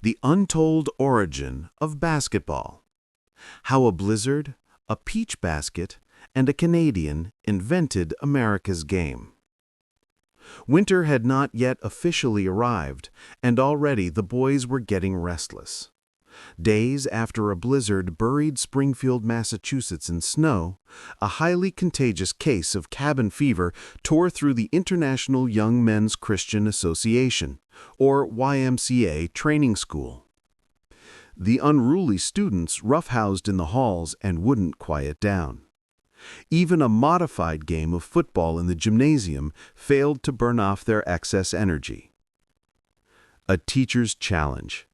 The Untold Origin of Basketball. How a blizzard, a peach basket, and a Canadian invented America's game. Winter had not yet officially arrived, and already the boys were getting restless. Days after a blizzard buried Springfield, Massachusetts in snow, a highly contagious case of cabin fever tore through the International Young Men's Christian Association, or YMCA, training school. The unruly students roughhoused in the halls and wouldn't quiet down. Even a modified game of football in the gymnasium failed to burn off their excess energy. A teacher's challenge.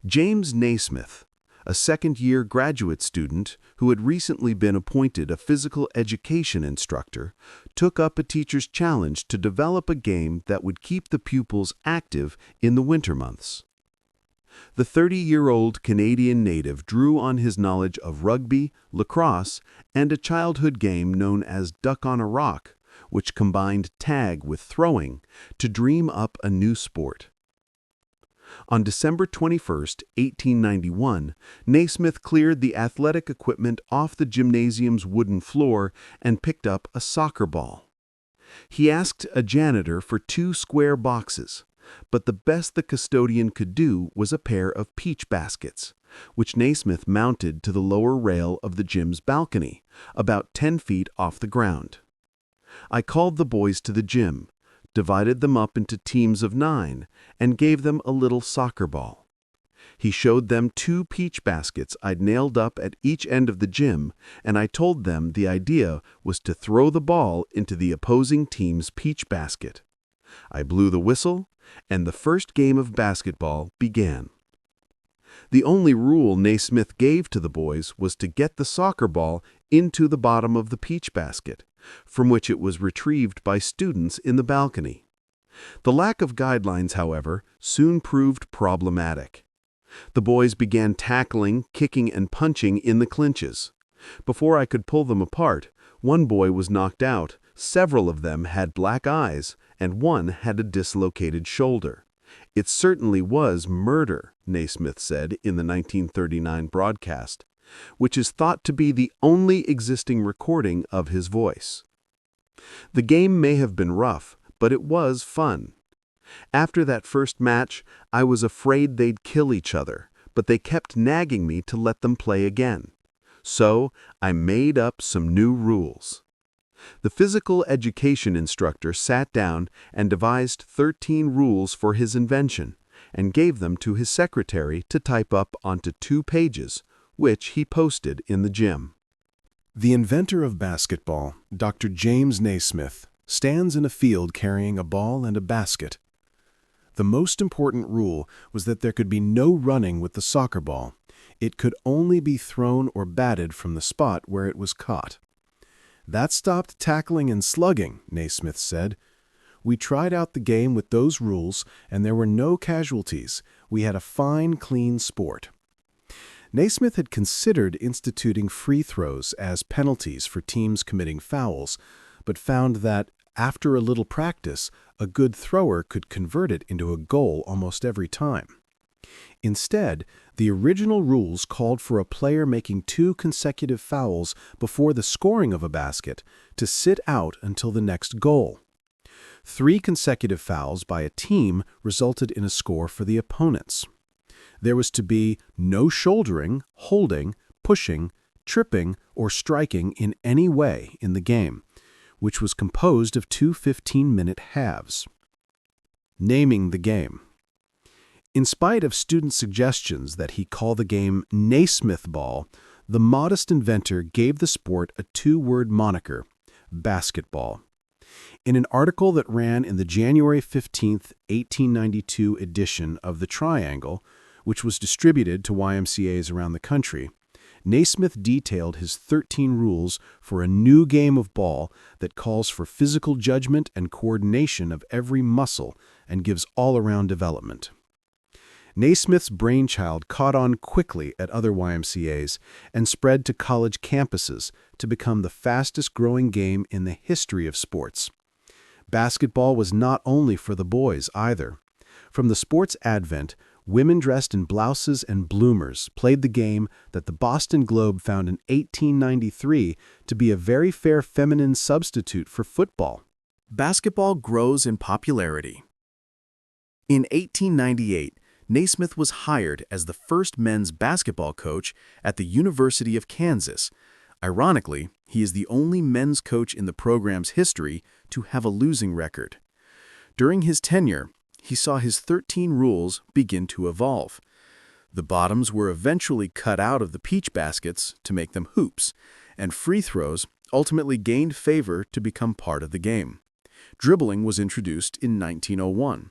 James Naismith, a second-year graduate student who had recently been appointed a physical education instructor, took up a teacher's challenge to develop a game that would keep the pupils active in the winter months. The 30-year-old Canadian native drew on his knowledge of rugby, lacrosse, and a childhood game known as Duck on a Rock, which combined tag with throwing, to dream up a new sport. On December 21, 1891, Naismith cleared the athletic equipment off the gymnasium's wooden floor and picked up a soccer ball. He asked a janitor for 2 square boxes, but the best the custodian could do was a pair of peach baskets, which Naismith mounted to the lower rail of the gym's balcony, about 10 feet off the ground. I called the boys to the gym, divided them up into teams of 9, and gave them a little soccer ball. He showed them 2 peach baskets I'd nailed up at each end of the gym, and I told them the idea was to throw the ball into the opposing team's peach basket. I blew the whistle, and the first game of basketball began. The only rule Naismith gave to the boys was to get the soccer ball into the bottom of the peach basket, from which it was retrieved by students in the balcony. The lack of guidelines, however, soon proved problematic. The boys began tackling, kicking, and punching in the clinches. Before I could pull them apart, one boy was knocked out, several of them had black eyes, and one had a dislocated shoulder. It certainly was murder, Naismith said in the 1939 broadcast, which is thought to be the only existing recording of his voice. The game may have been rough, but it was fun. After that first match, I was afraid they'd kill each other, but they kept nagging me to let them play again. So I made up some new rules. The physical education instructor sat down and devised 13 rules for his invention, and gave them to his secretary to type up onto 2 pages, which he posted in the gym. The inventor of basketball, Dr. James Naismith, stands in a field carrying a ball and a basket. The most important rule was that there could be no running with the soccer ball. It could only be thrown or batted from the spot where it was caught. That stopped tackling and slugging, Naismith said. We tried out the game with those rules, and there were no casualties. We had a fine, clean sport. Naismith had considered instituting free throws as penalties for teams committing fouls, but found that, after a little practice, a good thrower could convert it into a goal almost every time. Instead, the original rules called for a player making 2 consecutive fouls before the scoring of a basket to sit out until the next goal. 3 consecutive fouls by a team resulted in a score for the opponents. There was to be no shouldering, holding, pushing, tripping, or striking in any way in the game, which was composed of 2 15-minute halves. Naming the game. In spite of student suggestions that he call the game Naismith ball, the modest inventor gave the sport a 2-word moniker, basketball. In an article that ran in the January 15, 1892 edition of The Triangle, which was distributed to YMCAs around the country, Naismith detailed his 13 rules for a new game of ball that calls for physical judgment and coordination of every muscle and gives all-around development. Naismith's brainchild caught on quickly at other YMCAs and spread to college campuses to become the fastest-growing game in the history of sports. Basketball was not only for the boys either. From the sport's advent, Women dressed in blouses and bloomers played the game that the Boston Globe found in 1893 to be a very fair feminine substitute for football. Basketball grows in popularity. In 1898, Naismith was hired as the first men's basketball coach at the University of Kansas. Ironically, he is the only men's coach in the program's history to have a losing record. During his tenure, he saw his 13 rules begin to evolve. The bottoms were eventually cut out of the peach baskets to make them hoops, and free throws ultimately gained favor to become part of the game. Dribbling was introduced in 1901.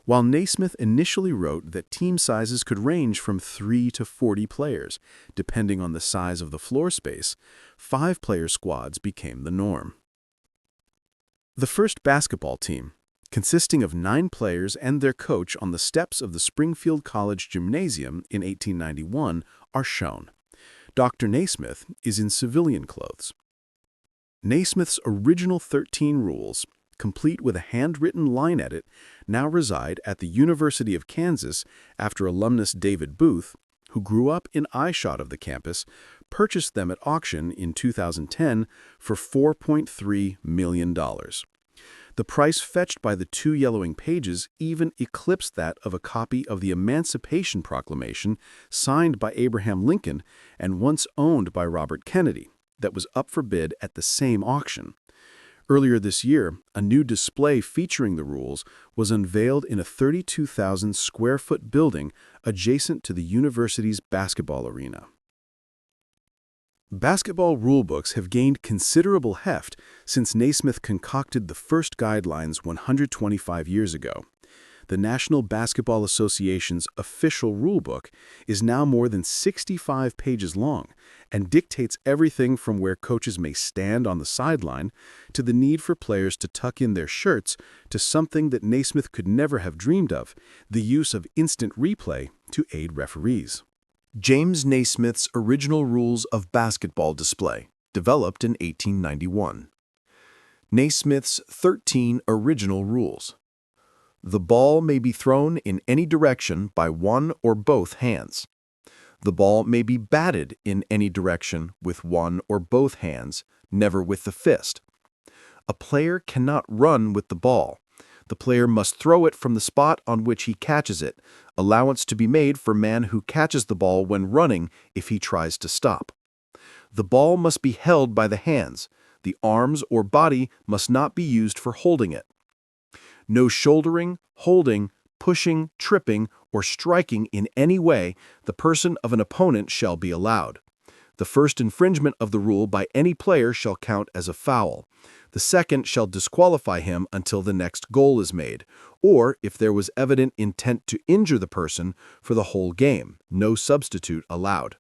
While Naismith initially wrote that team sizes could range from 3 to 40 players, depending on the size of the floor space, 5-player squads became the norm. The first basketball team, consisting of 9 players and their coach on the steps of the Springfield College Gymnasium in 1891, are shown. Dr. Naismith is in civilian clothes. Naismith's original 13 rules, complete with a handwritten line edit, now reside at the University of Kansas after alumnus David Booth, who grew up in eyeshot of the campus, purchased them at auction in 2010 for $4.3 million. The price fetched by the 2 yellowing pages even eclipsed that of a copy of the Emancipation Proclamation signed by Abraham Lincoln and once owned by Robert Kennedy, that was up for bid at the same auction. Earlier this year, a new display featuring the rules was unveiled in a 32,000-square-foot building adjacent to the university's basketball arena. Basketball rulebooks have gained considerable heft since Naismith concocted the first guidelines 125 years ago. The National Basketball Association's official rulebook is now more than 65 pages long and dictates everything from where coaches may stand on the sideline to the need for players to tuck in their shirts to something that Naismith could never have dreamed of, the use of instant replay to aid referees. James Naismith's Original Rules of Basketball Display, developed in 1891. Naismith's 13 Original Rules. The ball may be thrown in any direction by one or both hands. The ball may be batted in any direction with one or both hands, never with the fist. A player cannot run with the ball. The player must throw it from the spot on which he catches it, allowance to be made for man who catches the ball when running if he tries to stop. The ball must be held by the hands. The arms or body must not be used for holding it. No shouldering, holding, pushing, tripping, or striking in any way the person of an opponent shall be allowed. The first infringement of the rule by any player shall count as a foul. The second shall disqualify him until the next goal is made, or if there was evident intent to injure the person for the whole game, no substitute allowed.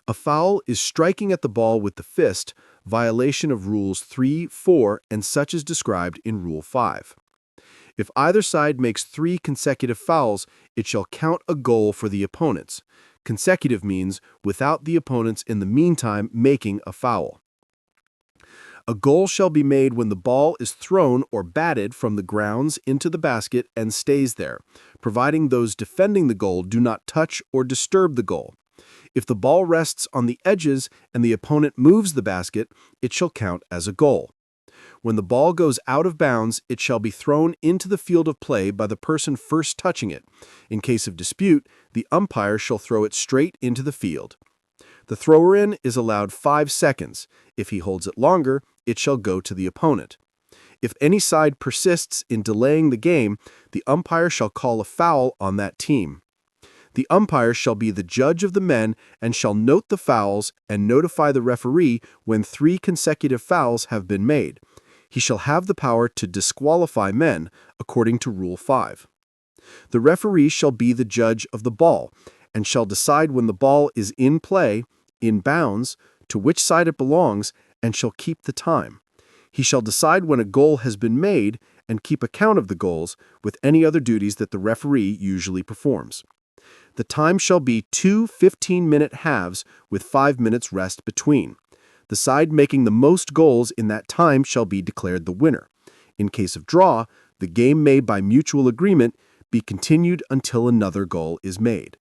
A foul is striking at the ball with the fist, violation of Rules 3, 4, and such as described in Rule 5. If either side makes 3 consecutive fouls, it shall count a goal for the opponents. Consecutive means without the opponents in the meantime making a foul. A goal shall be made when the ball is thrown or batted from the grounds into the basket and stays there, providing those defending the goal do not touch or disturb the goal. If the ball rests on the edges and the opponent moves the basket, it shall count as a goal. When the ball goes out of bounds, it shall be thrown into the field of play by the person first touching it. In case of dispute, the umpire shall throw it straight into the field. The thrower-in is allowed 5 seconds. If he holds it longer, it shall go to the opponent. If any side persists in delaying the game, the umpire shall call a foul on that team. The umpire shall be the judge of the men and shall note the fouls and notify the referee when 3 consecutive fouls have been made. He shall have the power to disqualify men, according to Rule 5. The referee shall be the judge of the ball, and shall decide when the ball is in play, in bounds, to which side it belongs, and shall keep the time. He shall decide when a goal has been made, and keep account of the goals, with any other duties that the referee usually performs. The time shall be 2 15-minute halves, with 5 minutes rest between. The side making the most goals in that time shall be declared the winner. In case of draw, the game may by mutual agreement be continued until another goal is made.